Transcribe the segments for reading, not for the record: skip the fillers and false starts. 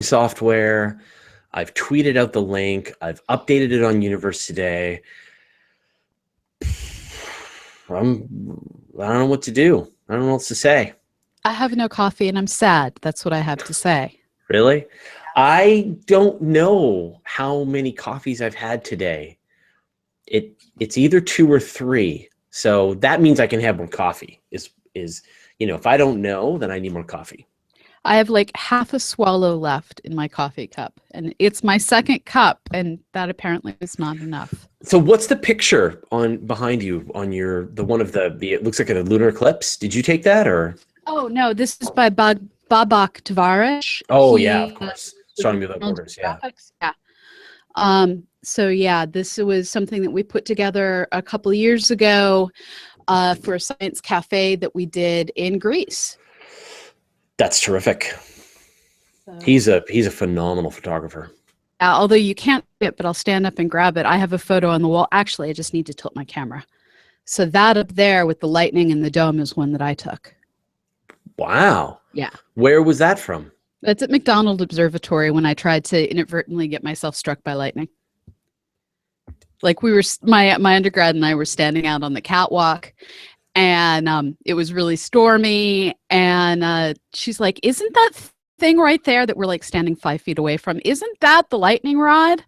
software. I've tweeted out the link. I've updated it on Universe Today. I don't know what to do. I don't know what else to say. I have no coffee and I'm sad. That's what I have to say. Really? I don't know how many coffees I've had today. It's either 2 or 3. So that means I can have more coffee. If I don't know, then I need more coffee. I have like half a swallow left in my coffee cup, and it's my second cup, and that apparently is not enough. So what's the picture behind you on the one of the it looks like a lunar eclipse? Did you take that or? Oh no, this is by Babak Tavares. Oh yeah, of course. Astronomy Without Borders, yeah. Yeah. So yeah, this was something that we put together a couple of years ago for a science cafe that we did in Greece. That's terrific. So, he's a phenomenal photographer. Although you can't see it, but I'll stand up and grab it. I have a photo on the wall. Actually, I just need to tilt my camera. So that up there with the lightning and the dome is one that I took. Wow. Yeah. Where was that from? That's at McDonald Observatory when I tried to inadvertently get myself struck by lightning. Like my undergrad and I were standing out on the catwalk, and it was really stormy, and she's like, isn't that thing right there that we're like standing 5 feet away from, isn't that the lightning rod?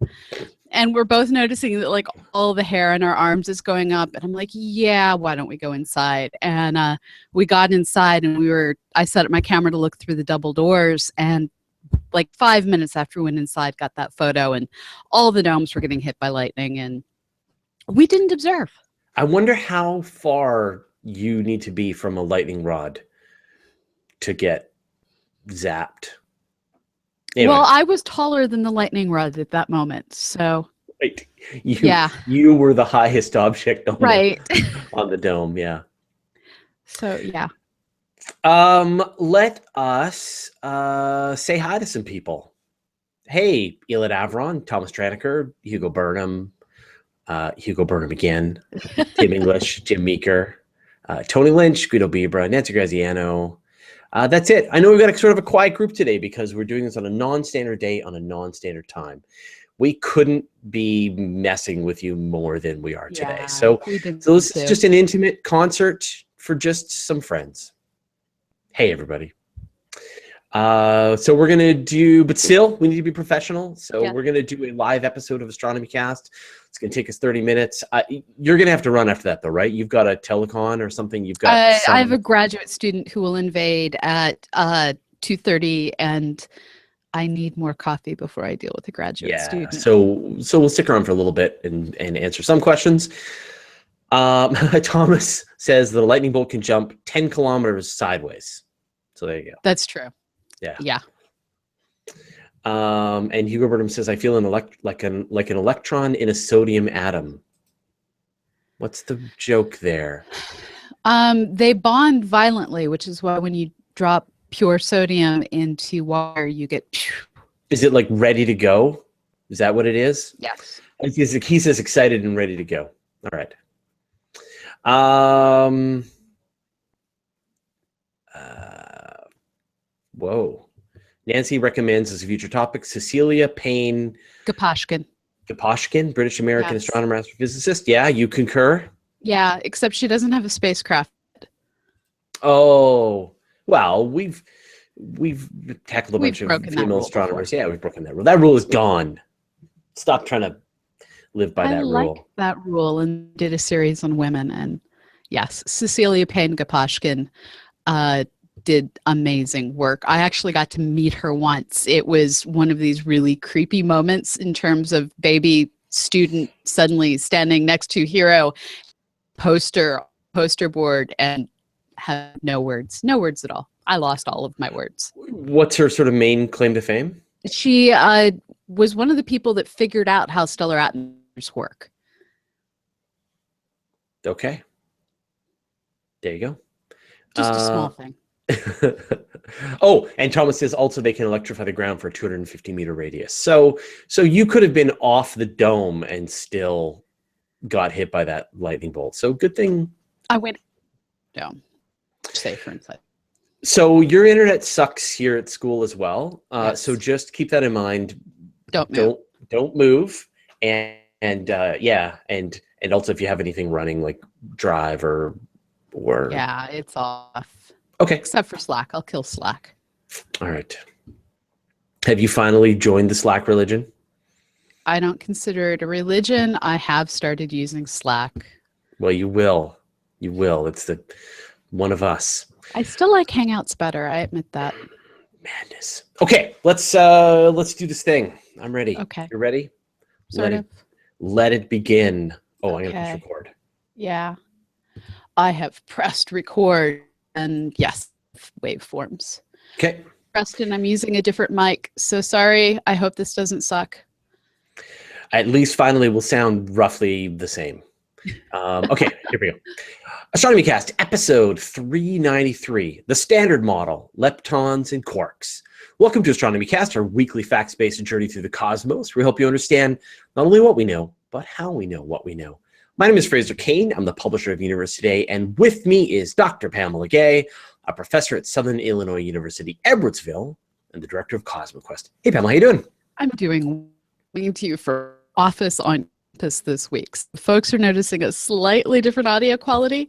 And we're both noticing that like all the hair on our arms is going up, and I'm like, yeah, why don't we go inside? And we got inside, and I set up my camera to look through the double doors, and like 5 minutes after we went inside, got that photo, and all the domes were getting hit by lightning, and we didn't observe. I wonder how far you need to be from a lightning rod to get zapped. Anyway. Well, I was taller than the lightning rod at that moment, so right. You were the highest object on on the dome, yeah. So yeah. Let us say hi to some people. Hey, Elid Avron, Thomas Traniker, Hugo Burnham again, Tim English, Jim Meeker, Tony Lynch, Guido Bibra, Nancy Graziano. That's it. I know we've got a sort of a quiet group today because we're doing this on a non-standard day on a non-standard time. We couldn't be messing with you more than we are today. Yeah, so this is just an intimate concert for just some friends. Hey, everybody. So we're going to do, but still, we need to be professional. So we're going to do a live episode of Astronomy Cast. It's going to take us 30 minutes. You're going to have to run after that, though, right? You've got a telecon or something? You've got I have a graduate student who will invade at 2:30, and I need more coffee before I deal with a graduate student. So we'll stick around for a little bit and answer some questions. Thomas says that a lightning bolt can jump 10 kilometers sideways. So there you go. That's true. Yeah. And Hugo Burnham says, I feel like an electron in a sodium atom. What's the joke there? They bond violently, which is why when you drop pure sodium into water, you get... Is it like ready to go? Is that what it is? Yes. He says excited and ready to go. All right. Whoa. Nancy recommends as a future topic Cecilia Payne Gaposchkin, British American astronomer, astrophysicist. Yeah, you concur? Yeah, except she doesn't have a spacecraft. Oh, well, we've tackled a bunch of female astronomers. Yeah, we've broken that rule. That rule is gone. Stop trying to live by that rule. I like that rule and did a series on women. And yes, Cecilia Payne Gaposchkin did amazing work. I actually got to meet her once. It was one of these really creepy moments in terms of baby student suddenly standing next to hero poster board and have no words at all. I lost all of my words. What's her sort of main claim to fame? She was one of the people that figured out how stellar atoms work. Okay. There you go. Just a small thing. Oh, and Thomas says also they can electrify the ground for a 250-meter radius. So you could have been off the dome and still got hit by that lightning bolt. So good thing. I went down. Safer inside. So your internet sucks here at school as well. Yes. So just keep that in mind. Don't move. Don't move. And yeah, and also if you have anything running like Drive or yeah, it's off. Okay. Except for Slack. I'll kill Slack. All right. Have you finally joined the Slack religion? I don't consider it a religion. I have started using Slack. Well, you will. You will. It's the one of us. I still like Hangouts better. I admit that. Madness. Okay, let's do this thing. I'm ready. Okay. You ready? Sort of. Let it begin. Oh, Okay. I'm gonna push record. Yeah. I have pressed record, and yes, waveforms. Okay. Preston, I'm using a different mic. So sorry. I hope this doesn't suck. At least finally we'll sound roughly the same. Okay, here we go. Astronomy Cast, episode 393, the standard model, leptons and quarks. Welcome to Astronomy Cast, our weekly facts-based journey through the cosmos. We help you understand not only what we know, but how we know what we know. My name is Fraser Cain. I'm the publisher of Universe Today, and with me is Dr. Pamela Gay, a professor at Southern Illinois University, Edwardsville, and the director of CosmoQuest. Hey, Pamela, how you doing? I'm doing to you for Office on this week. So folks are noticing a slightly different audio quality.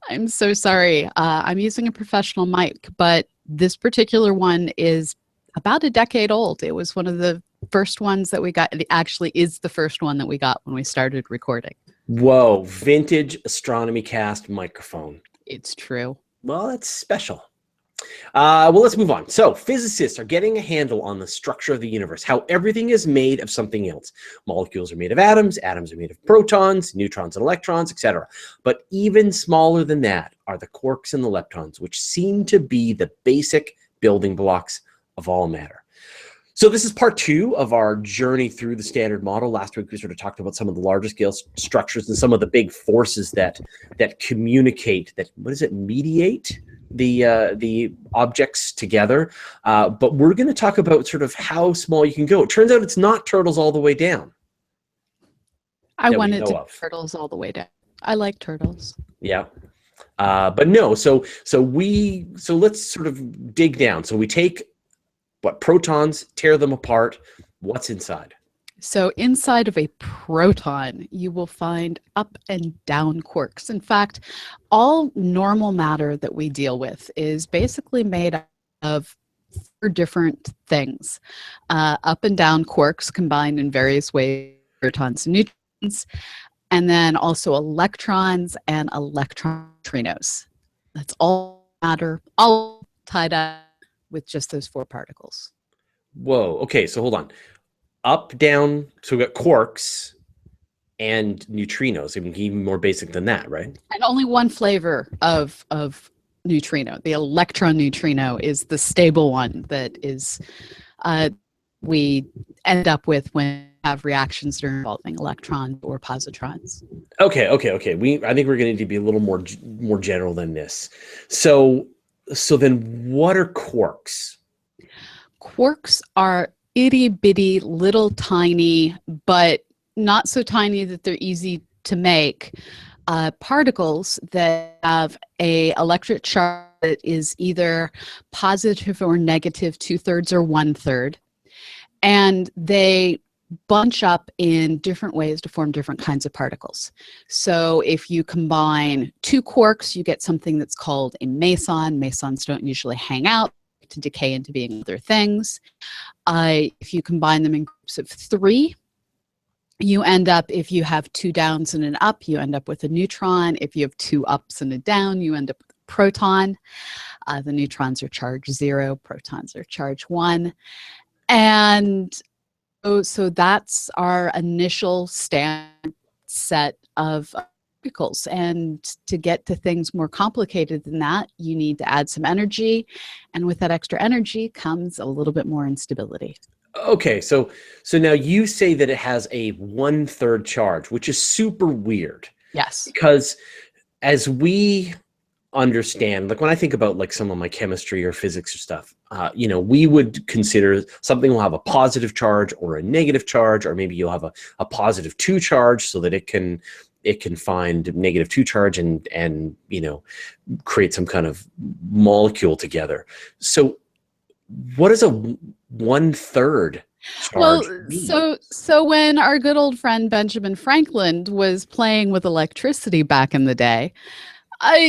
I'm so sorry. I'm using a professional mic, but this particular one is about a decade old. It was one of the first ones that we got. It actually is the first one that we got when we started recording. Whoa, vintage Astronomy Cast microphone. It's true. Well, that's special. Well, let's move on. So physicists are getting a handle on the structure of the universe, how everything is made of something else. Molecules are made of atoms are made of protons, neutrons and electrons, etc. But even smaller than that are the quarks and the leptons, which seem to be the basic building blocks of all matter. So this is part 2 of our journey through the standard model. Last week we sort of talked about some of the larger scale structures and some of the big forces that communicate, that mediate the objects together. But we're going to talk about sort of how small you can go. It turns out it's not turtles all the way down. I wanted to turtles all the way down. I like turtles. Yeah. But no, so let's sort of dig down. So we take protons, tear them apart. What's inside? So inside of a proton, you will find up and down quarks. In fact, all normal matter that we deal with is basically made of 4 different things. Up and down quarks combined in various ways, protons and neutrons, and then also electrons and neutrinos. That's all matter, all tied up with just those 4 particles. Whoa, okay, so hold on. Up, down, so we've got quarks and neutrinos. I mean, even more basic than that, right? And only one flavor of neutrino. The electron neutrino is the stable one that is we end up with when we have reactions that are involving electrons or positrons. Okay. I think we're going to need to be a little more general than this. So then what are quarks? Quarks are itty bitty little tiny, but not so tiny that they're easy to make, particles that have a electric charge that is either positive or negative 2/3 or 1/3, and they bunch up in different ways to form different kinds of particles. So if you combine 2 quarks, you get something that's called a meson. Mesons don't usually hang out to decay into being other things. If you combine them in groups of 3, you end up, if you have 2 downs and an up, you end up with a neutron. If you have 2 ups and a down, you end up with a proton. The neutrons are charge 0, protons are charge 1. And so that's our initial standard set of particles. And to get to things more complicated than that, you need to add some energy. And with that extra energy comes a little bit more instability. Okay, so now you say that it has a 1/3 charge, which is super weird. Yes. Because as we understand, like when I think about like some of my chemistry or physics or stuff, we would consider something will have a positive charge or a negative charge, or maybe you'll have a positive 2 charge so that it can it can find -2 charge and create some kind of molecule together. So what is a 1/3 charge mean? So when our good old friend Benjamin Franklin was playing with electricity back in the day,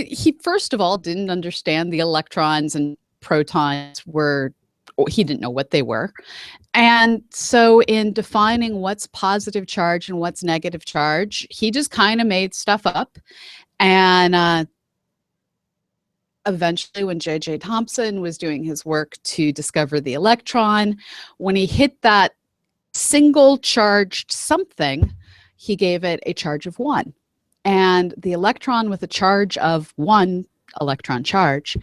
he first of all didn't understand the electrons and protons were, he didn't know what they were. And so in defining what's positive charge and what's negative charge, he just kind of made stuff up. And eventually when J.J. Thomson was doing his work to discover the electron, when he hit that single charged something, he gave it a charge of 1. And the electron with a charge of 1 electron charge,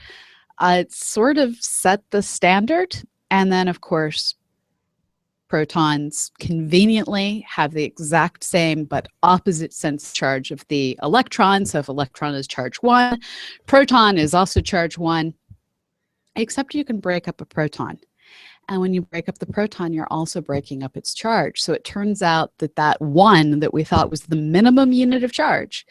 it sort of set the standard. And then, of course, protons conveniently have the exact same but opposite sense charge of the electron. So if electron is charge 1, proton is also charge 1, except you can break up a proton. And when you break up the proton, you're also breaking up its charge. So it turns out that that 1 that we thought was the minimum unit of charge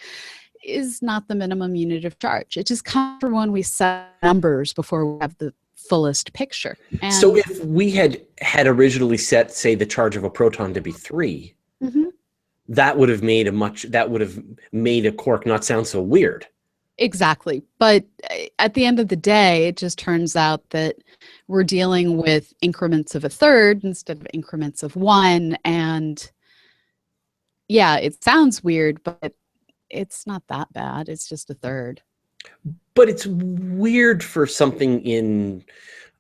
is not the minimum unit of charge. It just comes from when we set numbers before we have the fullest picture. And so if we had originally set, say, the charge of a proton to be 3, that would have made a quark not sound so weird. Exactly. But at the end of the day, it just turns out that we're dealing with increments of 1/3 instead of increments of 1. And yeah, it sounds weird, but it's not that bad. It's just 1/3. But it's weird for something in,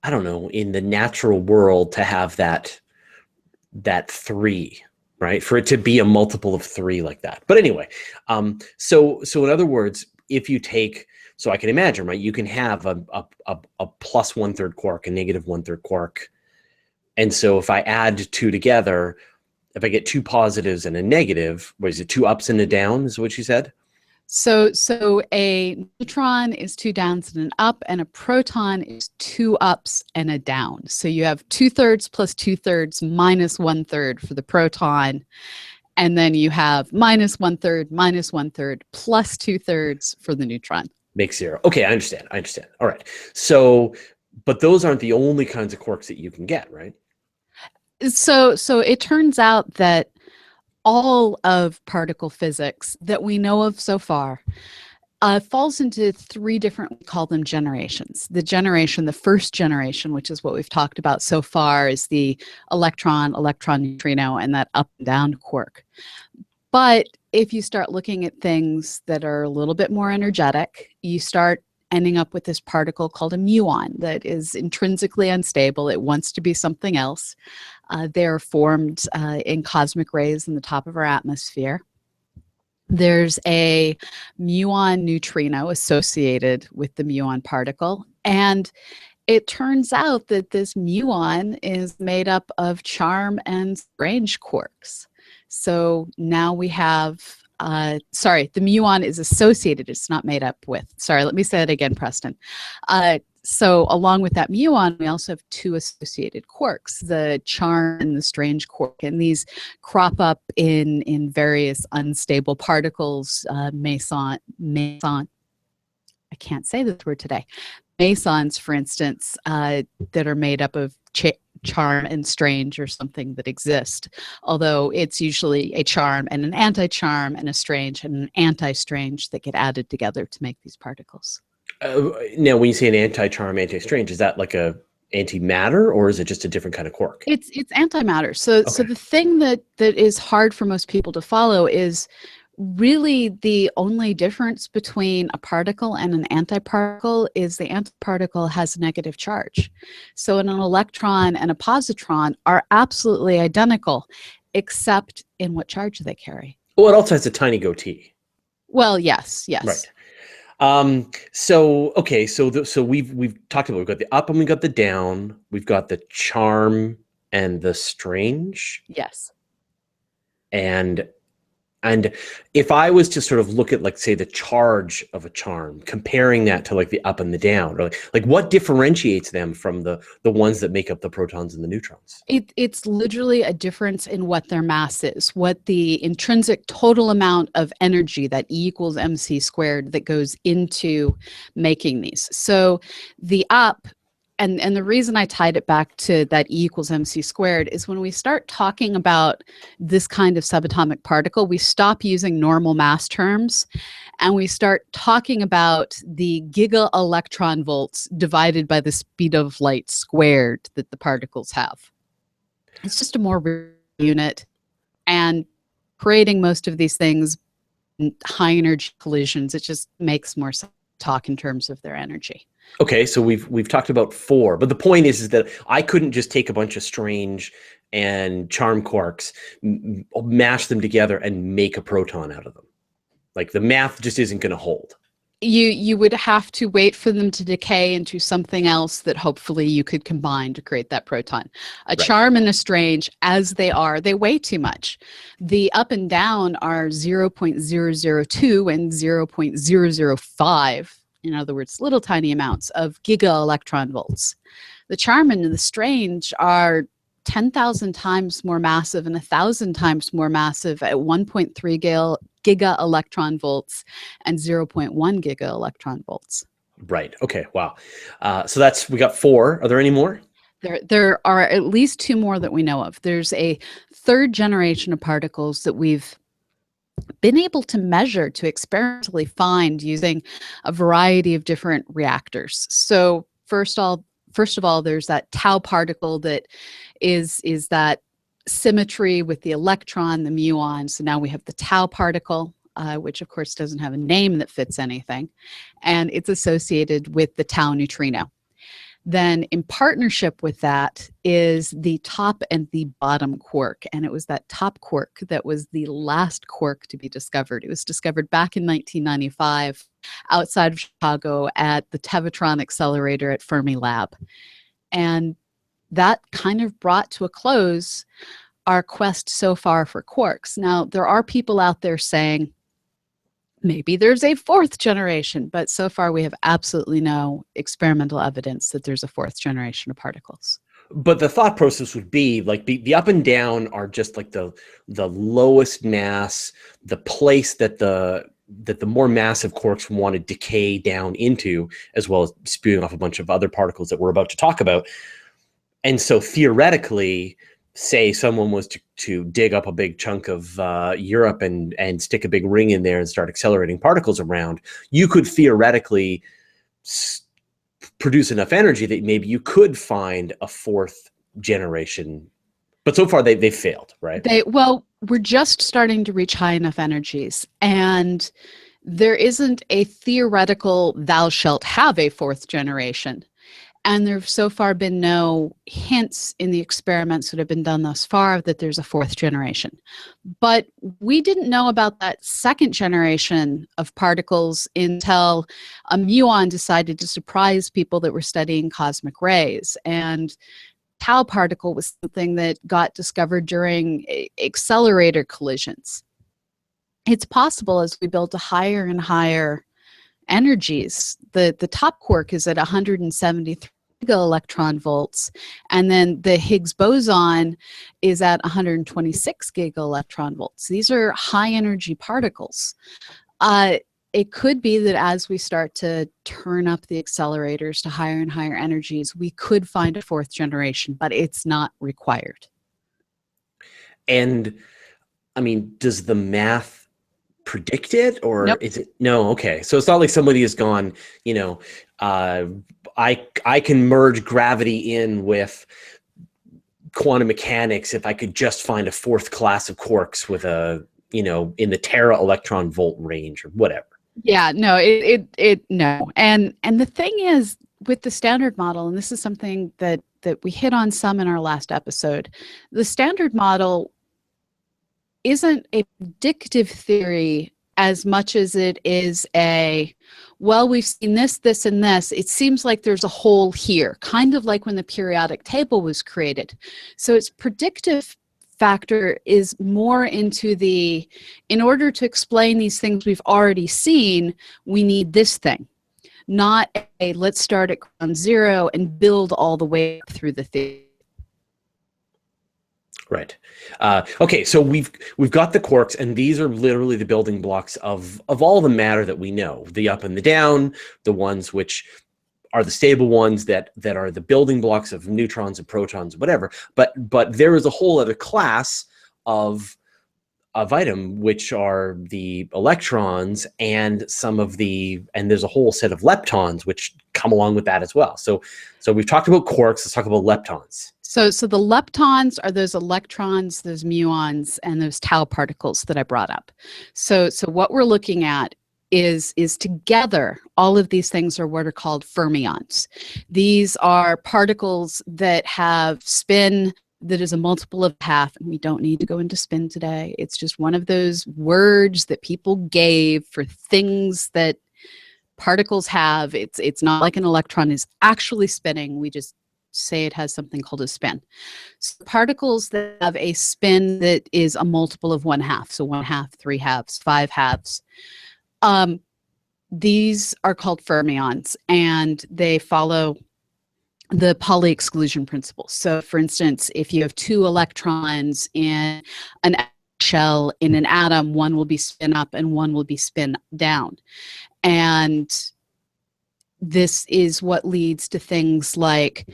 I don't know, in the natural world to have that 3, right? For it to be a multiple of 3 like that. But anyway, so in other words, if you take, so I can imagine, right, you can have a plus 1/3 quark, a negative 1/3 quark. And so if I add 2 together, if I get 2 positives and a negative, what is it, 2 ups and a down is what you said? So a neutron is 2 downs and an up, and a proton is 2 ups and a down. So you have 2/3 plus 2/3 minus 1/3 for the proton. And then you have minus 1/3 minus 1/3 plus 2/3 for the neutron. Makes 0. Okay, I understand. All right. So, but those aren't the only kinds of quarks that you can get, right? So it turns out that all of particle physics that we know of so far falls into 3 different, we call them generations. The first generation, which is what we've talked about so far, is the electron neutrino, and that up and down quark. But if you start looking at things that are a little bit more energetic, you start ending up with this particle called a muon that is intrinsically unstable. It wants to be something else. They're formed in cosmic rays in the top of our atmosphere. There's a muon neutrino associated with the muon particle. And it turns out that this muon is made up of charm and strange quarks. So now we have, the muon is associated, it's not made up with. Sorry, let me say that again, Preston. So along with that muon, we also have 2 associated quarks, the charm and the strange quark. And these crop up in various unstable particles, meson, I can't say this word today. Mesons, for instance, that are made up of charm and strange, or something that exist. Although it's usually a charm and an anti-charm and a strange and an anti-strange that get added together to make these particles. Now, when you say an anti-charm, anti-strange, is that like a antimatter, or is it just a different kind of quark? It's antimatter. So the thing that is hard for most people to follow is really the only difference between a particle and an antiparticle is the antiparticle has a negative charge. So an electron and a positron are absolutely identical, except in what charge they carry. Well, it also has a tiny goatee. Well, yes. Right. So we've talked about, we've got the up and we've got the down, we've got the charm and the strange. Yes. And And if I was to sort of look at, like, say, the charge of a charm, comparing that to like the up and the down, or like what differentiates them from the ones that make up the protons and the neutrons? It's literally a difference in what their mass is, what the intrinsic total amount of energy, that E equals mc squared, that goes into making these. So the up, and the reason I tied it back to that E equals mc squared is when we start talking about this kind of subatomic particle, we stop using normal mass terms and we start talking about the gigaelectron volts divided by the speed of light squared that the particles have. It's just a more real unit, and creating most of these things in high energy collisions, it just makes more sense to talk in terms of their energy. Okay, so we've talked about 4, but the point is that I couldn't just take a bunch of strange and charm quarks, mash them together, and make a proton out of them. Like, the math just isn't going to hold. You would have to wait for them to decay into something else that hopefully you could combine to create that proton. A charm and a strange, as they are, they weigh too much. The up and down are 0.002 and 0.005. In other words, little tiny amounts of gigaelectron volts. The charm and the strange are 10,000 times more massive and 1,000 times more massive at 1.3 gigaelectron volts and 0.1 gigaelectron volts. Right. Okay. Wow. So we got 4. Are there any more? There are at least 2 more that we know of. There's a 3rd generation of particles that we've been able to measure, to experimentally find using a variety of different reactors. So first of all, there's that tau particle that is that symmetry with the electron, the muon. So now we have the tau particle, which of course doesn't have a name that fits anything, and it's associated with the tau neutrino. Then in partnership with that is the top and the bottom quark. And it was that top quark that was the last quark to be discovered. It was discovered back in 1995 outside of Chicago at the Tevatron accelerator at Fermilab. And that kind of brought to a close our quest so far for quarks. Now, there are people out there saying, maybe there's a 4th generation, but so far we have absolutely no experimental evidence that there's a 4th generation of particles. But the thought process would be like the up and down are just like the lowest mass, the place that the more massive quarks want to decay down into, as well as spewing off a bunch of other particles that we're about to talk about. And so theoretically, say someone was to dig up a big chunk of Europe and stick a big ring in there and start accelerating particles around, you could theoretically produce enough energy that maybe you could find a 4th generation. But so far they failed, right? Well, we're just starting to reach high enough energies, and there isn't a theoretical thou shalt have a 4th generation. And there have so far been no hints in the experiments that have been done thus far that there's a 4th generation. But we didn't know about that 2nd generation of particles until a muon decided to surprise people that were studying cosmic rays. And tau particle was something that got discovered during accelerator collisions. It's possible as we build to higher and higher energies, the top quark is at 173 gigaelectron volts, and then the Higgs boson is at 126 gigaelectron volts. These are high energy particles. It could be that as we start to turn up the accelerators to higher and higher energies, we could find a 4th generation, but it's not required. And I mean, does the math predict it, or Nope. is it no? Okay, so it's not like somebody has gone, I can merge gravity in with quantum mechanics if I could just find a 4th class of quarks with a in the tera electron volt range or whatever. Yeah, no, no. And the thing is, with the standard model, and this is something that we hit on some in our last episode, the standard model isn't a predictive theory as much as it is well, we've seen this, this, and this. It seems like there's a hole here, kind of like when the periodic table was created. So it's predictive factor is more into in order to explain these things we've already seen, we need this thing, not a let's start at ground zero and build all the way up through the theory. Right. Okay, so we've got the quarks, and these are literally the building blocks of all the matter that we know, the up and the down, the ones which are the stable ones that are the building blocks of neutrons and protons, whatever. But there is a whole other class of item, which are the electrons and and there's a whole set of leptons which come along with that as well. So we've talked about quarks. Let's talk about leptons. So the leptons are those electrons, those muons, and those tau particles that I brought up. So what we're looking at is together, all of these things are what are called fermions. These are particles that have spin that is a multiple of half, and we don't need to go into spin today. It's just one of those words that people gave for things that particles have. It's not like an electron is actually spinning. We just say it has something called a spin. So particles that have a spin that is a multiple of 1/2, so 1/2, 3/2, 5/2. These are called fermions, and they follow the Pauli exclusion principle. So for instance, if you have 2 electrons in an shell in an atom, one will be spin up and one will be spin down. And this is what leads to things like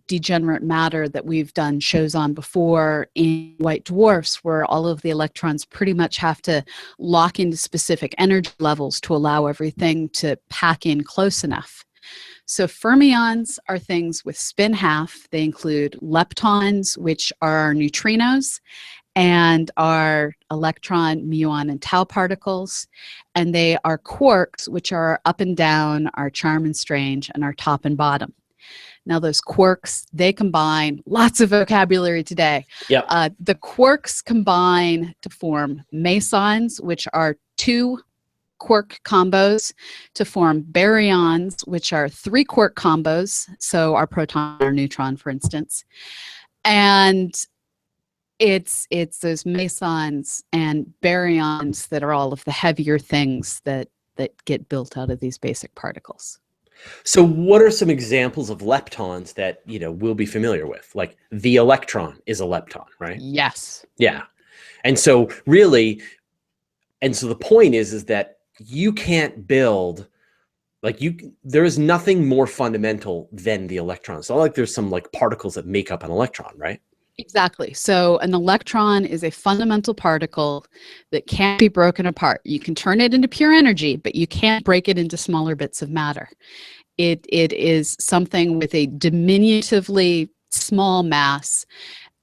degenerate matter that we've done shows on before in white dwarfs, where all of the electrons pretty much have to lock into specific energy levels to allow everything to pack in close enough. So fermions are things with spin half. They include leptons, which are neutrinos, and are electron, muon, and tau particles. And they are quarks, which are up and down, are charm and strange, and are top and bottom. Now those quarks, they combine, lots of vocabulary today. Yep. The quarks combine to form mesons, which are 2 quark combos, to form baryons, which are 3 quark combos, so our proton or neutron, for instance. And it's those mesons and baryons that are all of the heavier things that get built out of these basic particles. So what are some examples of leptons that, we'll be familiar with? Like the electron is a lepton, right? Yes. Yeah. And so really, the point is that you can't build, there is nothing more fundamental than the electron. It's not like there's some particles that make up an electron, right? Exactly. So an electron is a fundamental particle that can't be broken apart. You can turn it into pure energy, but you can't break it into smaller bits of matter. It is something with a diminutively small mass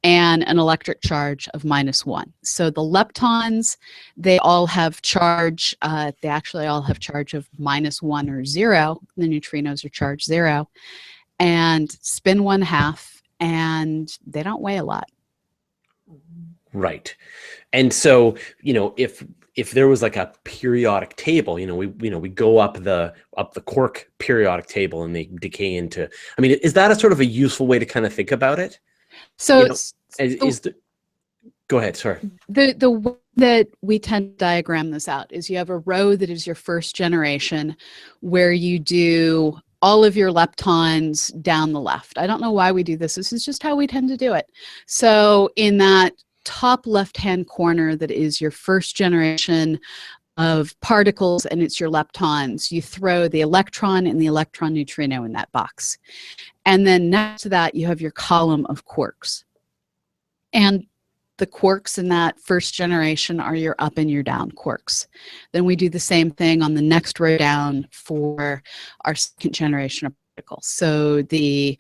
and an electric charge of -1. So the leptons, they all have charge. They actually all have charge of -1 or 0. The neutrinos are charged 0, and spin 1/2. And they don't weigh a lot. Right. And so, if there was like a periodic table, we go up the Quark periodic table and they decay into, is that a sort of a useful way to kind of think about it? So go ahead, sorry. The way that we tend to diagram this out is you have a row that is your first generation, where you do all of your leptons down the left. I don't know why we do this. This is just how we tend to do it. So in that top left-hand corner that is your first generation of particles, and it's your leptons, you throw the electron and the electron neutrino in that box. And then next to that, you have your column of quarks. And the quarks in that first generation are your up and your down quarks. Then we do the same thing on the next row down for our second generation of particles. So the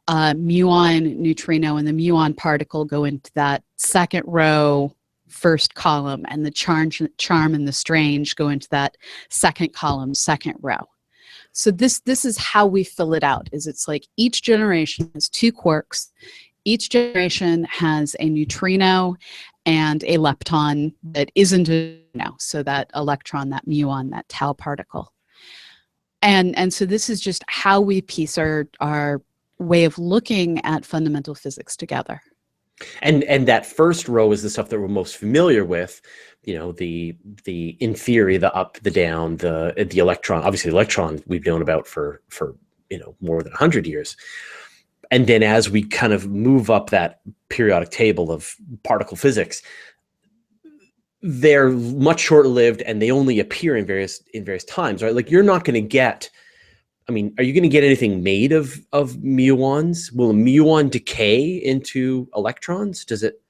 muon neutrino and the muon particle go into that second row, first column, and the charm and the strange go into that second column, second row. So this is how we fill it out. It's like each generation has 2 quarks. Each generation has a neutrino and a lepton that isn't a neutrino, so that electron, that muon, that tau particle. And so this is just how we piece our way of looking at fundamental physics together. And that first row is the stuff that we're most familiar with, you know, the in theory, the up, the down, the electron. Obviously, the electron we've known about for you know, more than 100 years. And then as we kind of move up that periodic table of particle physics, they're much short-lived and they only appear in various times, right? Like, you're not going to get, I mean, are you going to get anything made of muons? Will a muon decay into electrons? Does it,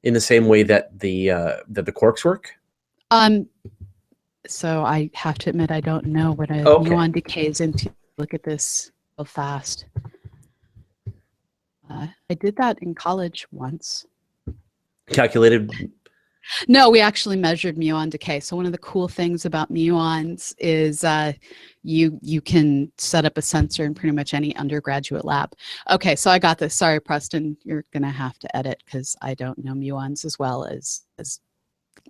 in the same way that the quarks work? So I have to admit, I don't know what a muon decays into. Look at this so fast. I did that in college once. Calculated? No, we actually measured muon decay. So one of the cool things about muons is you can set up a sensor in pretty much any undergraduate lab. Okay, so I got this. Sorry, Preston, you're going to have to edit because I don't know muons as well as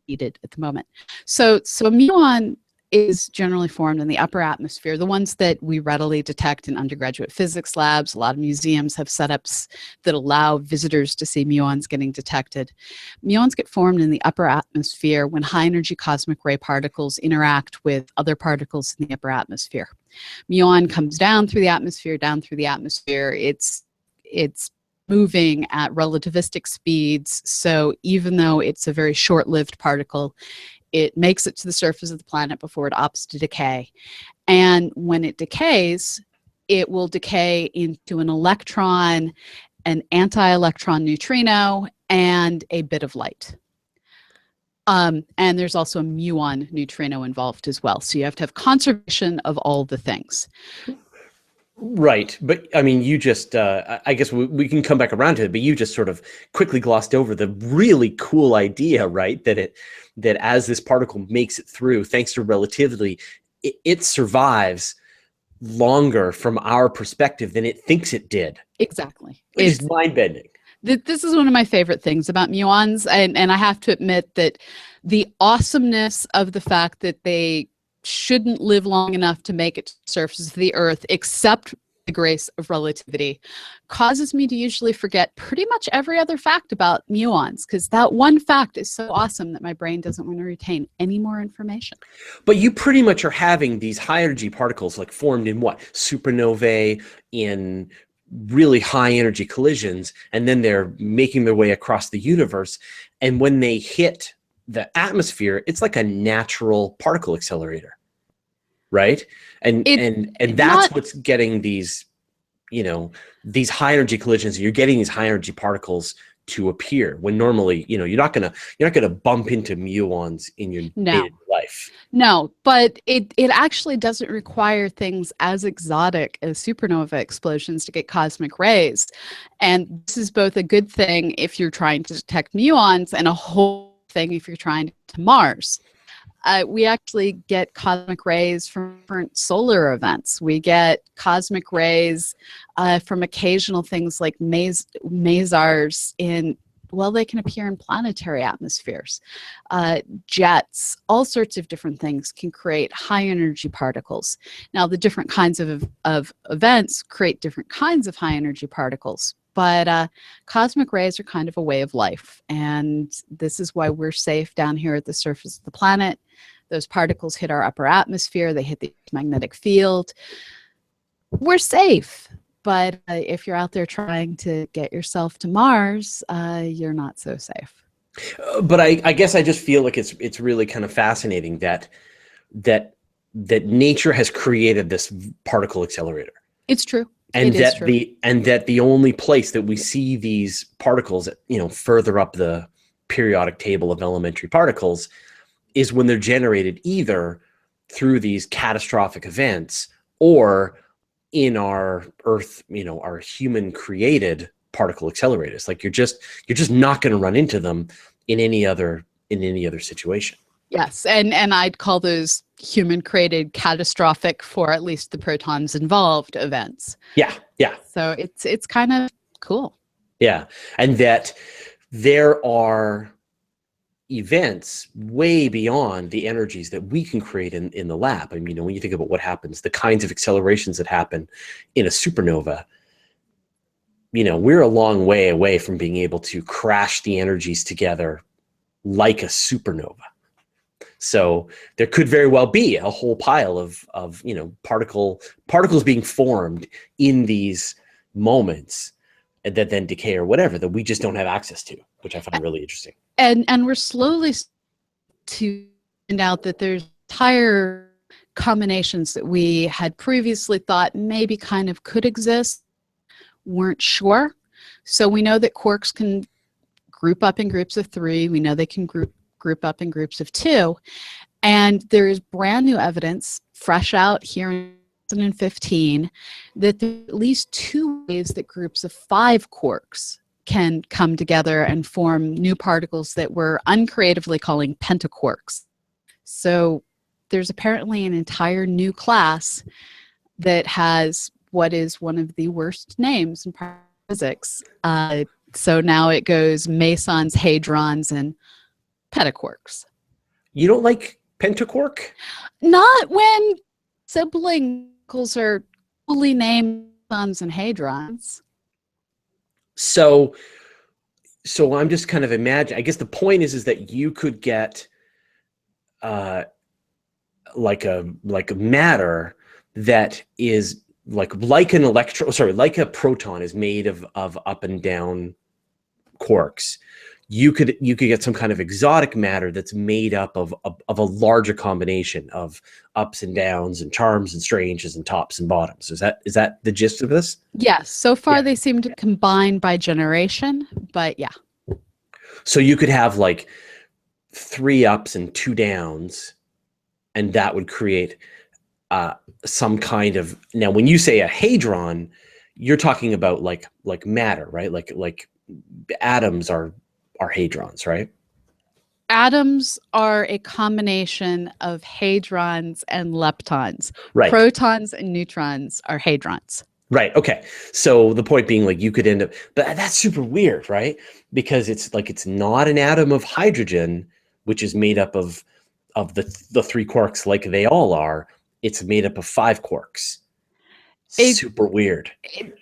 needed at the moment. So a muon is generally formed in the upper atmosphere, the ones that we readily detect in undergraduate physics labs. A lot of museums have setups that allow visitors to see muons getting detected. Muons get formed in the upper atmosphere when high-energy cosmic ray particles interact with other particles in the upper atmosphere. Muon comes down through the atmosphere, It's moving at relativistic speeds, so even though it's a very short-lived particle, it makes it to the surface of the planet before it opts to decay. And when it decays, it will decay into an electron, an anti-electron neutrino, and a bit of light. And there's also a muon neutrino involved as well. So you have to have conservation of all the things. Right. But I mean, you just, I guess we can come back around to it, but you just sort of quickly glossed over the really cool idea, right? That as this particle makes it through, thanks to relativity, it survives longer from our perspective than it thinks it did. Exactly. It's mind-bending. This is one of my favorite things about muons, and I have to admit that the awesomeness of the fact that they shouldn't live long enough to make it to the surface of the Earth, except the grace of relativity, causes me to usually forget pretty much every other fact about muons, because that one fact is so awesome that my brain doesn't want to retain any more information. But you pretty much are having these high energy particles like formed in what? Supernovae, in really high energy collisions, and then they're making their way across the universe. And when they hit the atmosphere, it's like a natural particle accelerator, right? And that's what's getting these, you know, these high energy collisions. You're getting these high energy particles to appear when normally, you know, you're not gonna bump into muons in your day-to-day life. No, but it actually doesn't require things as exotic as supernova explosions to get cosmic rays, and this is both a good thing if you're trying to detect muons and a whole thing if you're trying to Mars. We actually get cosmic rays from different solar events. We get cosmic rays from occasional things like masars in, well, they can appear in planetary atmospheres. Jets, all sorts of different things can create high energy particles. Now, the different kinds of events create different kinds of high energy particles. But cosmic rays are kind of a way of life, and this is why we're safe down here at the surface of the planet. Those particles hit our upper atmosphere, they hit the magnetic field. We're safe, but if you're out there trying to get yourself to Mars, you're not so safe. But I guess I just feel like it's really kind of fascinating that nature has created this particle accelerator. It's true. And that the only place that we see these particles, you know, further up the periodic table of elementary particles, is when they're generated either through these catastrophic events or in our Earth, you know, our human created particle accelerators. Like you're just not going to run into them in any other situation. Yes, and I'd call those human-created catastrophic for at least the protons involved events. Yeah. So it's kind of cool. Yeah, and that there are events way beyond the energies that we can create in the lab. I mean, you know, when you think about what happens, the kinds of accelerations that happen in a supernova, we're a long way away from being able to crash the energies together like a supernova. So there could very well be a whole pile of particles being formed in these moments that then decay or whatever that we just don't have access to, which I find really interesting. And we're slowly to find out that there's entire combinations that we had previously thought maybe kind of could exist, weren't sure. So we know that quarks can group up in groups of 3. We know they can group up in groups of 2. And there is brand new evidence, fresh out here in 2015, that there are at least 2 ways that groups of 5 quarks can come together and form new particles that we're uncreatively calling Penta Quarks. So there's apparently an entire new class that has what is one of the worst names in physics. So now it goes mesons, hadrons, and pentaquarks. You don't like pentaquark? Not when siblings are fully named mesons and hadrons. So I'm just kind of imagining. I guess the point is that you could get like a matter that is like an electron. Sorry, like a proton is made of up and down quarks. You could get some kind of exotic matter that's made up of a larger combination of ups and downs and charms and stranges and tops and bottoms. Is that the gist of this? Yes. So far they seem to combine by generation, but yeah. So you could have like 3 ups and 2 downs, and that would create some kind of. Now, when you say a hadron, you're talking about like matter, right? Like atoms are hadrons, right? Atoms are a combination of hadrons and leptons. Right. Protons and neutrons are hadrons. Right. Okay. So the point being, like, you could end up, but that's super weird, right? Because it's not an atom of hydrogen, which is made up of the 3 quarks like they all are. It's made up of 5 quarks. Super weird.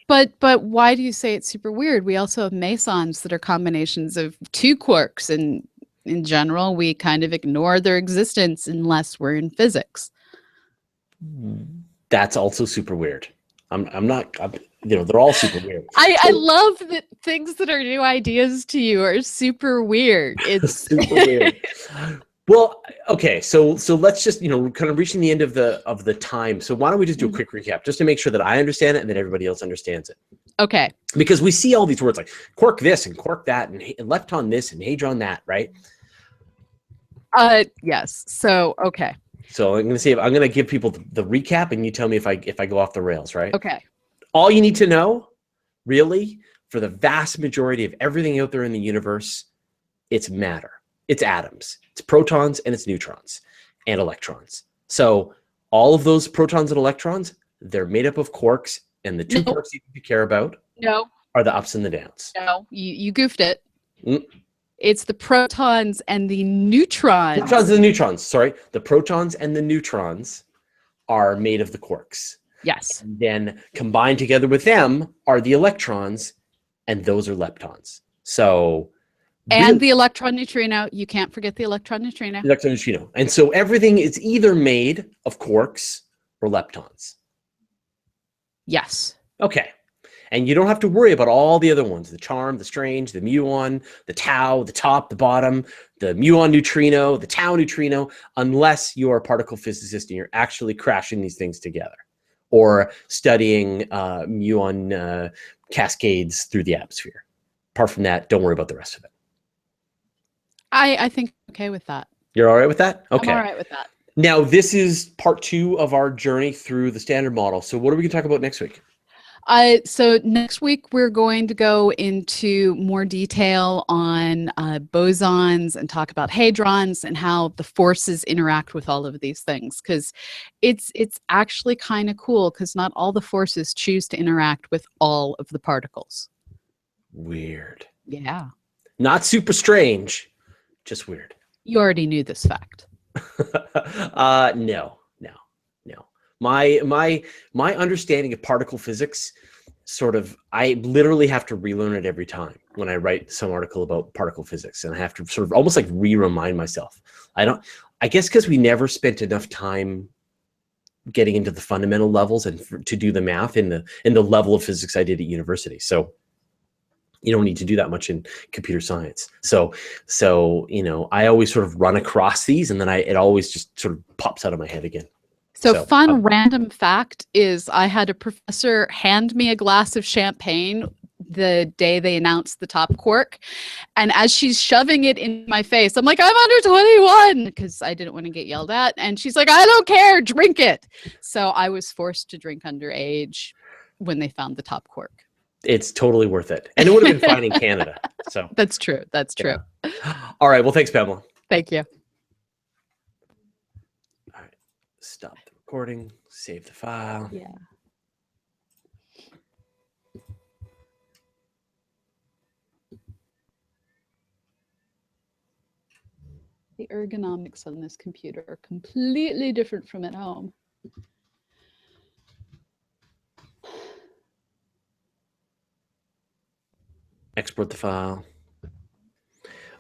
But why do you say it's super weird? We also have mesons that are combinations of 2 quarks, and in general, we kind of ignore their existence unless we're in physics. That's also super weird. They're all super weird. I love that things that are new ideas to you are super weird. It's super weird. Well, okay, so let's just, kind of reaching the end of the time. So why don't we just do a quick recap just to make sure that I understand it and that everybody else understands it. Okay. Because we see all these words like quark this and quark that and lepton this and hadron that, right? Yes. So, okay. So I'm going to give people the recap, and you tell me if I go off the rails, right? Okay. All you need to know, really, for the vast majority of everything out there in the universe, it's matter. It's atoms. It's protons and it's neutrons and electrons. So all of those protons and electrons, they're made up of quarks, and the 2 quarks you need to care about are the ups and the downs. No, you goofed it. It's the protons and the neutrons. Protons and the neutrons. Sorry, the protons and the neutrons are made of the quarks. Yes. And then combined together with them are the electrons, and those are leptons. So. And the electron neutrino. You can't forget the electron neutrino. Electron neutrino. And so everything is either made of quarks or leptons. Yes. Okay. And you don't have to worry about all the other ones, the charm, the strange, the muon, the tau, the top, the bottom, the muon neutrino, the tau neutrino, unless you are a particle physicist and you're actually crashing these things together or studying muon cascades through the atmosphere. Apart from that, don't worry about the rest of it. I think I'm okay with that. You're all right with that? Okay. I'm all right with that. Now, this is part 2 of our journey through the standard model. So what are we going to talk about next week? So next week, we're going to go into more detail on bosons and talk about hadrons and how the forces interact with all of these things. Because it's actually kind of cool because not all the forces choose to interact with all of the particles. Weird. Yeah. Not super strange. Just weird. You already knew this fact. No. My understanding of particle physics I literally have to relearn it every time when I write some article about particle physics, and I have to sort of almost like remind myself. I guess because we never spent enough time getting into the fundamental levels and to do the math in the level of physics I did at university. So you don't need to do that much in computer science. So I always sort of run across these, and then it always just sort of pops out of my head again. So fun random fact is I had a professor hand me a glass of champagne the day they announced the top quark. And as she's shoving it in my face, I'm like, I'm under 21 because I didn't want to get yelled at. And she's like, I don't care, drink it. So I was forced to drink underage when they found the top quark. It's totally worth it. And it would have been fine in Canada. So That's true. That's true. Yeah. All right. Well, thanks, Pamela. Thank you. All right. Stop the recording. Save the file. Yeah. The ergonomics on this computer are completely different from at home. Export the file.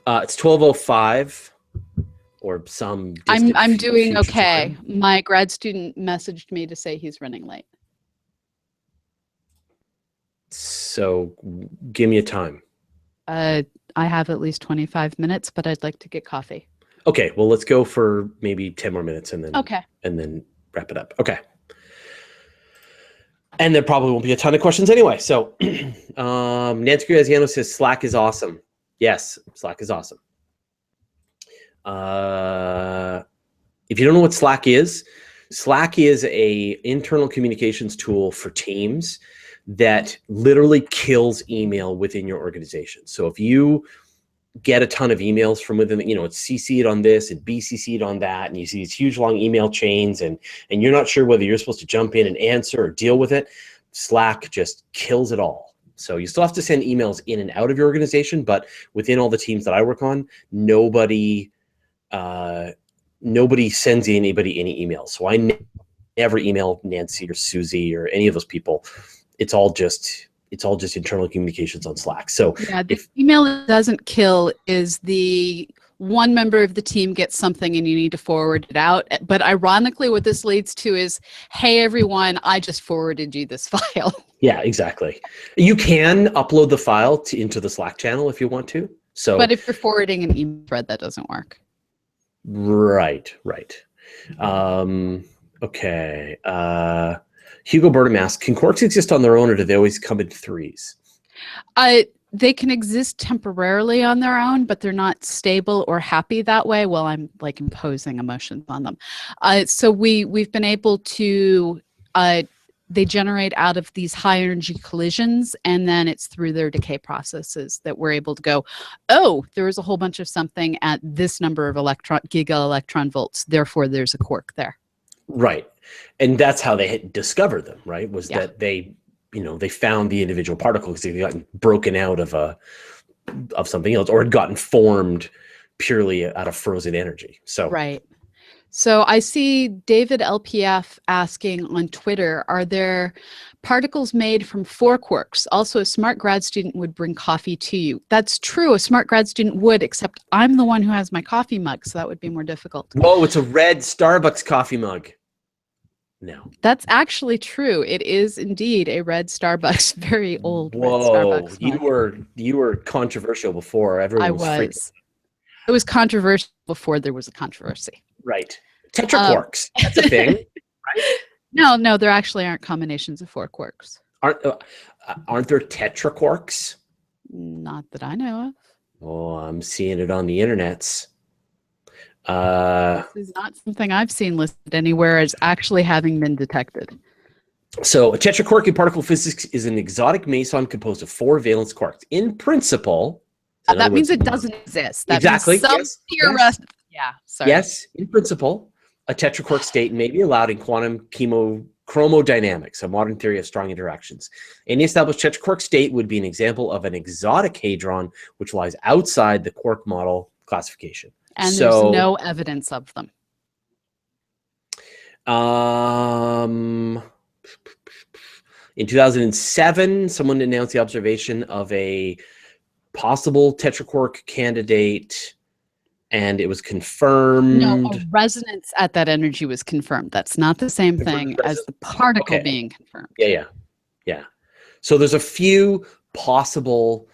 It's 12:05 or some. I'm doing future okay. time. My grad student messaged me to say he's running late. So give me a time. I have at least 25 minutes, but I'd like to get coffee. Okay, well, let's go for maybe 10 more minutes and then wrap it up. Okay. And there probably won't be a ton of questions anyway. So Nancy Graziano says Slack is awesome. Yes, Slack is awesome. If you don't know what Slack is a internal communications tool for teams that literally kills email within your organization. So if you get a ton of emails from within, it's CC'd on this and BCC'd on that, and you see these huge long email chains, and you're not sure whether you're supposed to jump in and answer or deal with it, Slack just kills it all. So you still have to send emails in and out of your organization, but within all the teams that I work on, nobody sends anybody any emails. So I never email Nancy or Susie or any of those people. It's all just internal communications on Slack. So yeah, the email that doesn't kill is the one member of the team gets something and you need to forward it out. But ironically, what this leads to is, hey, everyone, I just forwarded you this file. Yeah, exactly. You can upload the file into the Slack channel if you want to. So, but if you're forwarding an email thread, that doesn't work. Right. Okay. Hugo Burnham asks, can quarks exist on their own, or do they always come in threes? They can exist temporarily on their own, but they're not stable or happy that way. Well, I'm like imposing emotions on them. So we've been able to, they generate out of these high energy collisions, and then it's through their decay processes that we're able to go, oh, there is a whole bunch of something at this number of gigaelectron volts. Therefore, there's a quark there. Right. And that's how they had discovered them, right? Was that they found the individual particles because they'd gotten broken out of something else, or had gotten formed purely out of frozen energy. So right. So I see David LPF asking on Twitter, are there particles made from 4 quarks? Also, a smart grad student would bring coffee to you. That's true. A smart grad student would, except I'm the one who has my coffee mug, so that would be more difficult. Whoa, it's a red Starbucks coffee mug. No. That's actually true. It is indeed a red Starbucks, very old red Starbucks mug. You were controversial before. Everyone was freaking. It was controversial before there was a controversy. Right. Tetra Quarks. That's a thing. Right? No, there actually aren't combinations of 4 quarks. Aren't there Tetra Quarks? Not that I know of. Oh, I'm seeing it on the internets. This is not something I've seen listed anywhere as actually having been detected. So a tetraquark in particle physics is an exotic meson composed of 4 valence quarks. In principle, that means it doesn't exist. That exactly. Means Yeah. Sorry. Yes. In principle, a tetraquark state may be allowed in quantum chromodynamics, a modern theory of strong interactions. Any established tetraquark state would be an example of an exotic hadron, which lies outside the quark model classification. And there's no evidence of them. In 2007, someone announced the observation of a possible Tetra Quark candidate, and it was confirmed. No, a resonance at that energy was confirmed. That's not the same thing as the particle being confirmed. Yeah. So there's a few possible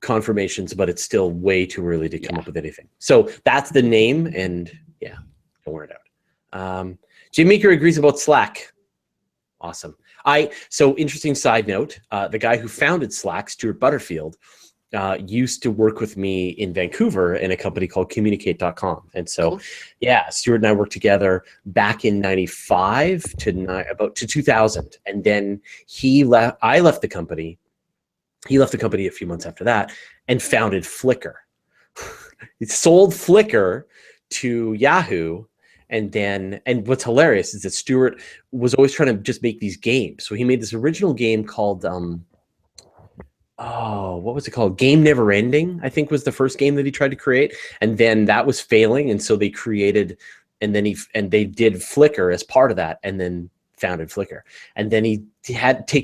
confirmations, but it's still way too early to come up with anything. So that's the name, and don't wear it out. Jim Meeker agrees about Slack. Awesome. So interesting side note, the guy who founded Slack, Stuart Butterfield, used to work with me in Vancouver in a company called communicate.com. And so, Stuart and I worked together back in 95 to 2000. And then I left the company. He left the company a few months after that and founded Flickr. He sold Flickr to Yahoo. And what's hilarious is that Stuart was always trying to just make these games. So he made this original game called, what was it called? Game Never Ending, I think was the first game that he tried to create. And then that was failing. And so they created, and they did Flickr as part of that, and then founded Flickr. And then he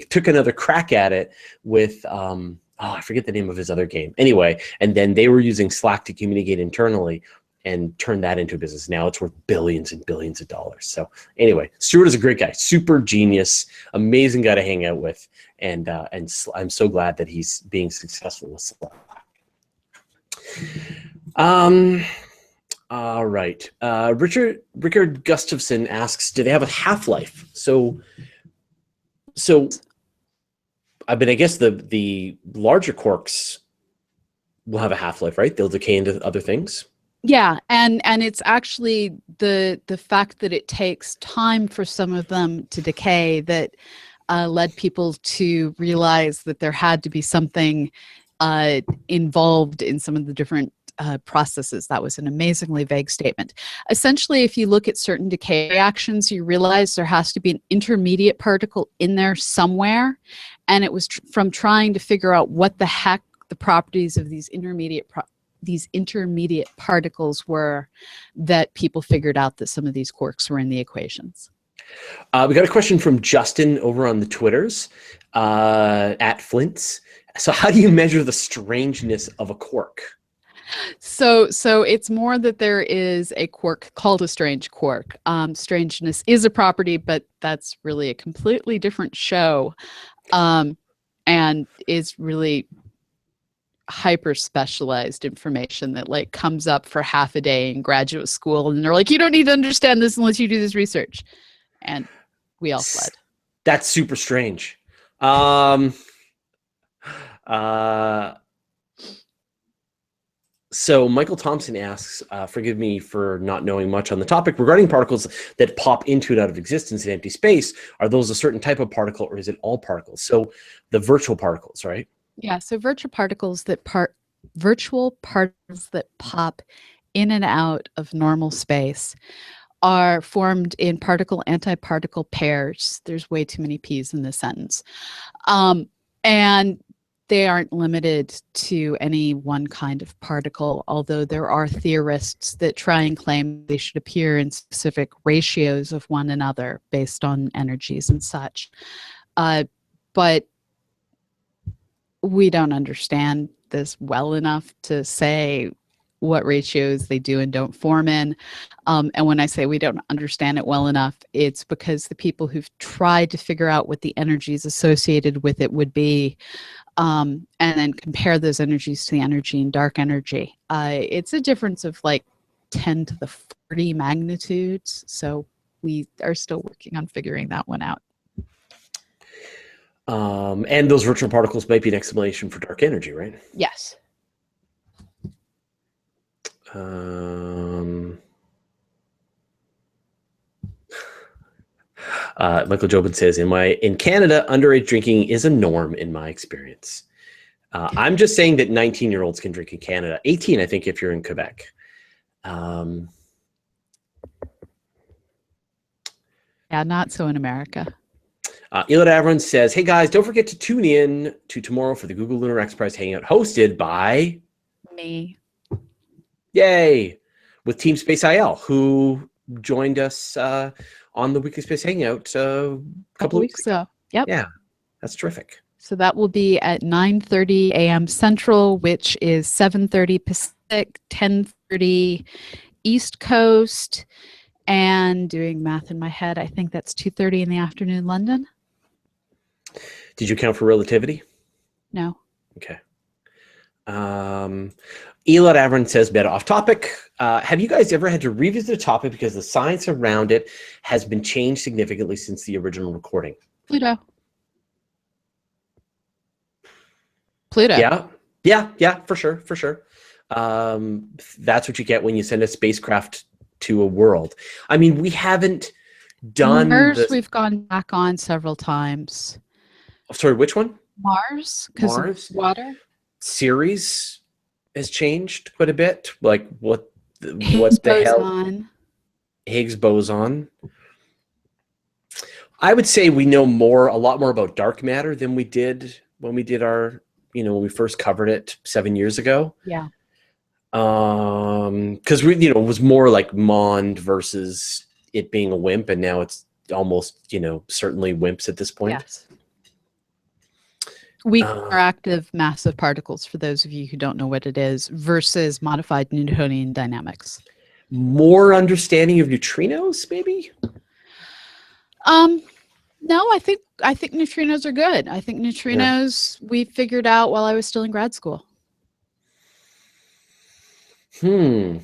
took another crack at it with, I forget the name of his other game. Anyway, and then they were using Slack to communicate internally, and turn that into a business. Now it's worth billions and billions of dollars. So anyway, Stuart is a great guy, super genius, amazing guy to hang out with, and I'm so glad that he's being successful with Slack. All right, Richard Gustafson asks, do they have a half-life? So I guess the larger quarks will have a half-life, right? They'll decay into other things. Yeah, and it's actually the fact that it takes time for some of them to decay that led people to realize that there had to be something involved in some of the different processes. That was an amazingly vague statement. Essentially, if you look at certain decay reactions, you realize there has to be an intermediate particle in there somewhere, and it was from trying to figure out what the heck the properties of these intermediate particles were that people figured out that some of these quarks were in the equations. We got a question from Justin over on the Twitters at Flints. So how do you measure the strangeness of a quark? So it's more that there is a quark called a strange quark. Strangeness is a property, but that's really a completely different show, and is really hyper specialized information that like comes up for half a day in graduate school, and they're like, you don't need to understand this unless you do this research, and we all fled. That's super strange. So Michael Thompson asks, forgive me for not knowing much on the topic, regarding particles that pop into and out of existence in empty space, are those a certain type of particle, or is it all particles? So the virtual particles, right? Yeah, so virtual particles that pop in and out of normal space are formed in particle-antiparticle pairs. There's way too many P's in this sentence. And they aren't limited to any one kind of particle, although there are theorists that try and claim they should appear in specific ratios of one another based on energies and such. But we don't understand this well enough to say what ratios they do and don't form in. And when I say we don't understand it well enough, it's because the people who've tried to figure out what the energies associated with it would be, and then compare those energies to the energy in dark energy, it's a difference of like 10 to the 40 magnitudes. So we are still working on figuring that one out. And those virtual particles might be an explanation for dark energy, right? Yes. Michael Jobin says, in Canada, underage drinking is a norm in my experience. I'm just saying that 19-year-olds can drink in Canada. 18, I think, if you're in Quebec. Yeah, not so in America. Elid Avron says, hey guys, don't forget to tune in to tomorrow for the Google Lunar X Prize Hangout hosted by me. Yay! With Team Space IL, who joined us on the Weekly Space Hangout a couple of weeks ago. Yep. Yeah, that's terrific. So that will be at 9:30 a.m. Central, which is 7:30 Pacific, 10:30 East Coast, and doing math in my head, I think that's 2:30 in the afternoon London. Did you count for relativity? No. Okay. Elot Avron says, bit off topic. Have you guys ever had to revisit a topic because the science around it has been changed significantly since the original recording? Pluto. Yeah, for sure. That's what you get when you send a spacecraft to a world. I mean, we haven't done Mars. We've gone back on several times. Sorry, which one? Mars, because of water. Ceres has changed quite a bit. Like what the hell? Higgs boson. I would say we know a lot more about dark matter than we did when we did our, when we first covered it 7 years ago. Yeah. Because it was more like Mond versus it being a WIMP, and now it's almost, certainly WIMPs at this point. Yes. Weak interactive massive particles, for those of you who don't know what it is, versus modified Newtonian dynamics. More understanding of neutrinos, maybe? No, I think neutrinos are good. I think neutrinos we figured out while I was still in grad school. Trying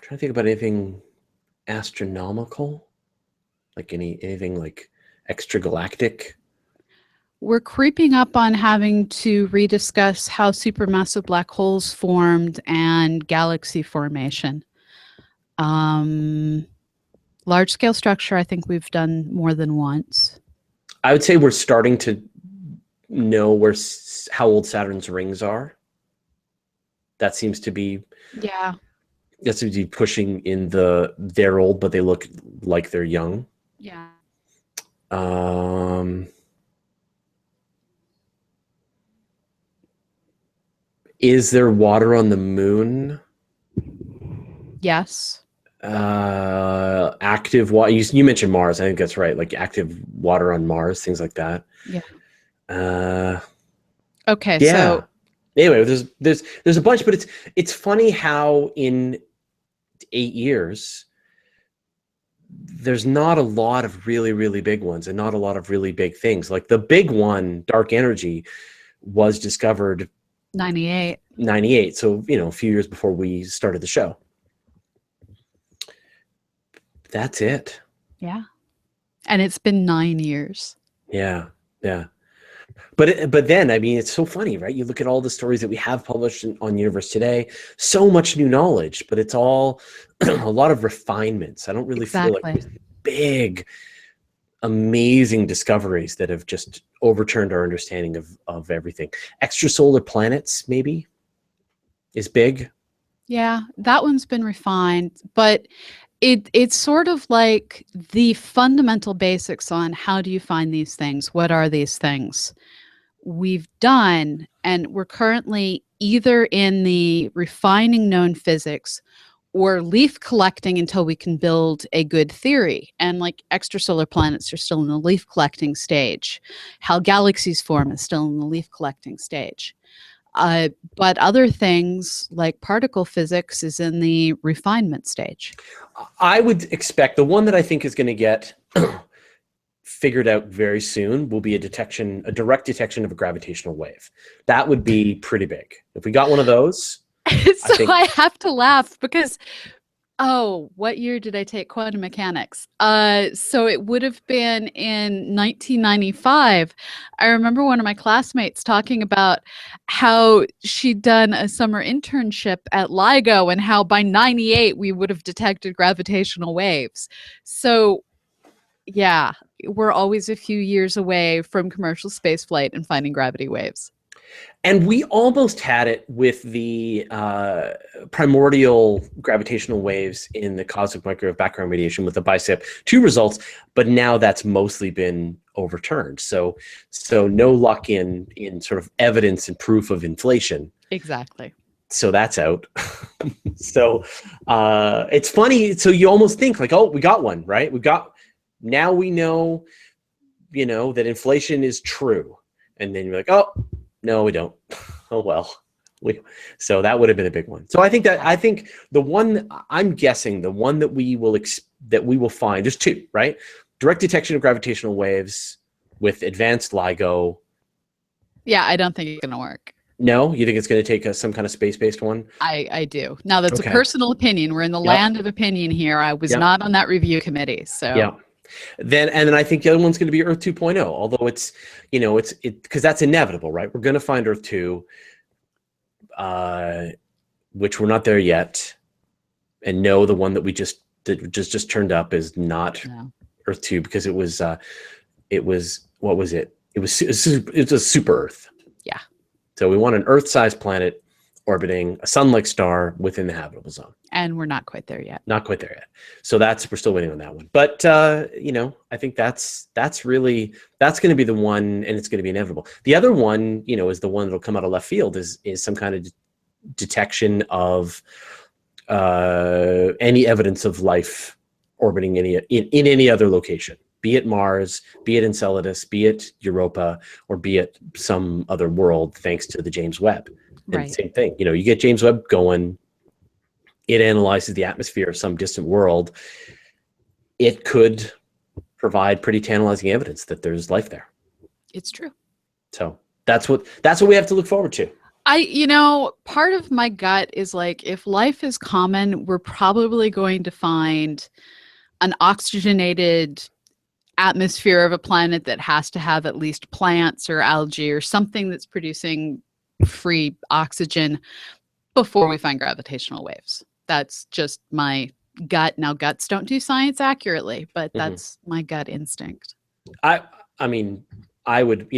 to think about anything astronomical, like anything like extragalactic. We're creeping up on having to rediscuss how supermassive black holes formed and galaxy formation. Large scale structure, I think we've done more than once. I would say we're starting to know how old Saturn's rings are. That seems to be pushing in they're old, but they look like they're young. Yeah. Is there water on the moon? Yes. Active water. You mentioned Mars. I think that's right. Like active water on Mars, things like that. Yeah. Okay. Yeah. So anyway, there's a bunch, but it's funny how in 8 years there's not a lot of really, really big ones and not a lot of really big things. Like the big one, dark energy, was discovered 98. So, a few years before we started the show. That's it. Yeah. And it's been 9 years. Yeah. But then, I mean, it's so funny, right? You look at all the stories that we have published on Universe Today, so much new knowledge, but it's all a lot of refinements. I don't really feel like there's big, amazing discoveries that have just overturned our understanding of everything. Extrasolar planets, maybe, is big. Yeah, that one's been refined, but it's sort of like the fundamental basics on how do you find these things? What are these things? We've done, and we're currently either in the refining known physics or leaf collecting until we can build a good theory. And like extrasolar planets are still in the leaf collecting stage. How galaxies form is still in the leaf collecting stage. But other things like particle physics is in the refinement stage. I would expect the one that I think is going to get figured out very soon will be a direct detection of a gravitational wave. That would be pretty big. If we got one of those. I have to laugh because, what year did I take quantum mechanics? So it would have been in 1995. I remember one of my classmates talking about how she'd done a summer internship at LIGO and how by 98 we would have detected gravitational waves. So yeah, we're always a few years away from commercial spaceflight and finding gravity waves. And we almost had it with the primordial gravitational waves in the cosmic microwave background radiation with the BICEP 2 results, but now that's mostly been overturned. So no luck in sort of evidence and proof of inflation. Exactly. So that's out. So it's funny. So you almost think like, oh, we got one, right? Now we know, that inflation is true. And then you're like, oh, no, we don't. Oh, well. So that would have been a big one. So I think the one, I'm guessing the one that we will find, there's two, right? Direct detection of gravitational waves with advanced LIGO. Yeah, I don't think it's going to work. No? You think it's going to take some kind of space-based one? I do. Now, that's Okay. a personal opinion. We're in the land of opinion here. I was not on that review committee, so. Yeah. Then I think the other one's going to be Earth 2.0, although it's because that's inevitable, right? We're going to find Earth 2, which we're not there yet, and no, the one that we just turned up is not Earth 2 because it was what was it? It was a super Earth. Yeah. So we want an Earth-sized planet orbiting a sun-like star within the habitable zone. And we're not quite there yet. Not quite there yet. So we're still waiting on that one. But I think that's going to be the one, and it's going to be inevitable. The other one, is the one that'll come out of left field is some kind of detection of any evidence of life orbiting in any other location, be it Mars, be it Enceladus, be it Europa, or be it some other world, thanks to the James Webb. And right. Same thing. You get James Webb going. It analyzes the atmosphere of some distant world. It could provide pretty tantalizing evidence that there's life there. It's true. So that's what we have to look forward to. Part of my gut is like, if life is common, we're probably going to find an oxygenated atmosphere of a planet that has to have at least plants or algae or something that's producing free oxygen before we find gravitational waves. That's just my gut. Now, guts don't do science accurately, but that's my gut instinct. I mean, I would,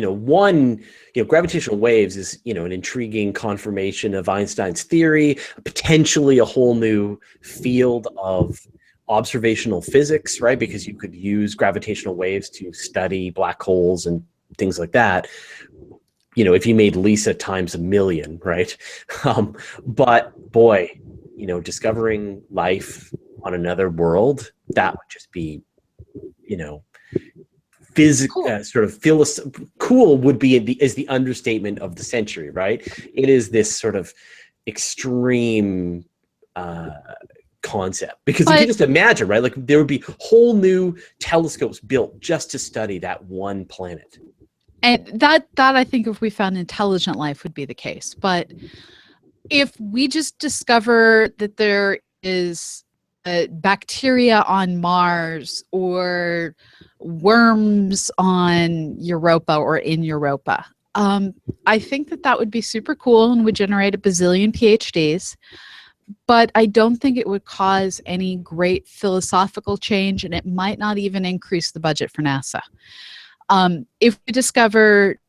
gravitational waves is, an intriguing confirmation of Einstein's theory, potentially a whole new field of observational physics, right? Because you could use gravitational waves to study black holes and things like that. If you made Lisa times a million, right? But boy, discovering life on another world, that would just be, physical, cool would be is the understatement of the century, right? It is this sort of extreme concept, because you can just imagine, right? Like there would be whole new telescopes built just to study that one planet. And that I think if we found intelligent life would be the case. But if we just discover that there is bacteria on Mars or worms on Europa or in Europa, I think that would be super cool and would generate a bazillion PhDs. But I don't think it would cause any great philosophical change, and it might not even increase the budget for NASA. If we discover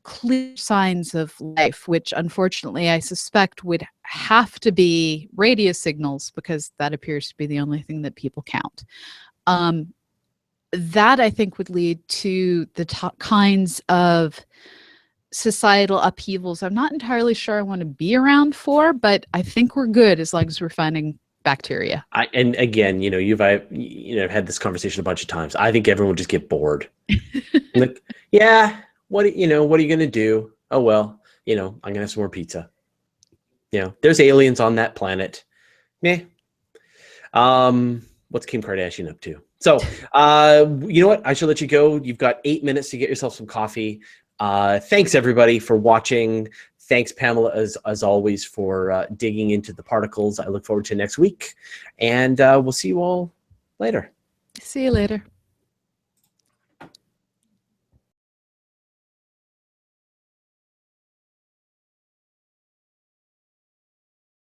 clear signs of life, which unfortunately I suspect would have to be radio signals, because that appears to be the only thing that people count, that I think would lead to the kinds of societal upheavals I'm not entirely sure I want to be around for, but I think we're good as long as we're finding bacteria. And again, I've had this conversation a bunch of times. I think everyone would just get bored. Like, yeah, what are you going to do? Oh, well, I'm going to have some more pizza. There's aliens on that planet. Meh. What's Kim Kardashian up to? So, you know what? I should let you go. You've got 8 minutes to get yourself some coffee. Thanks everybody for watching. Thanks, Pamela, as always, for digging into the particles. I look forward to next week, and we'll see you all later. See you later.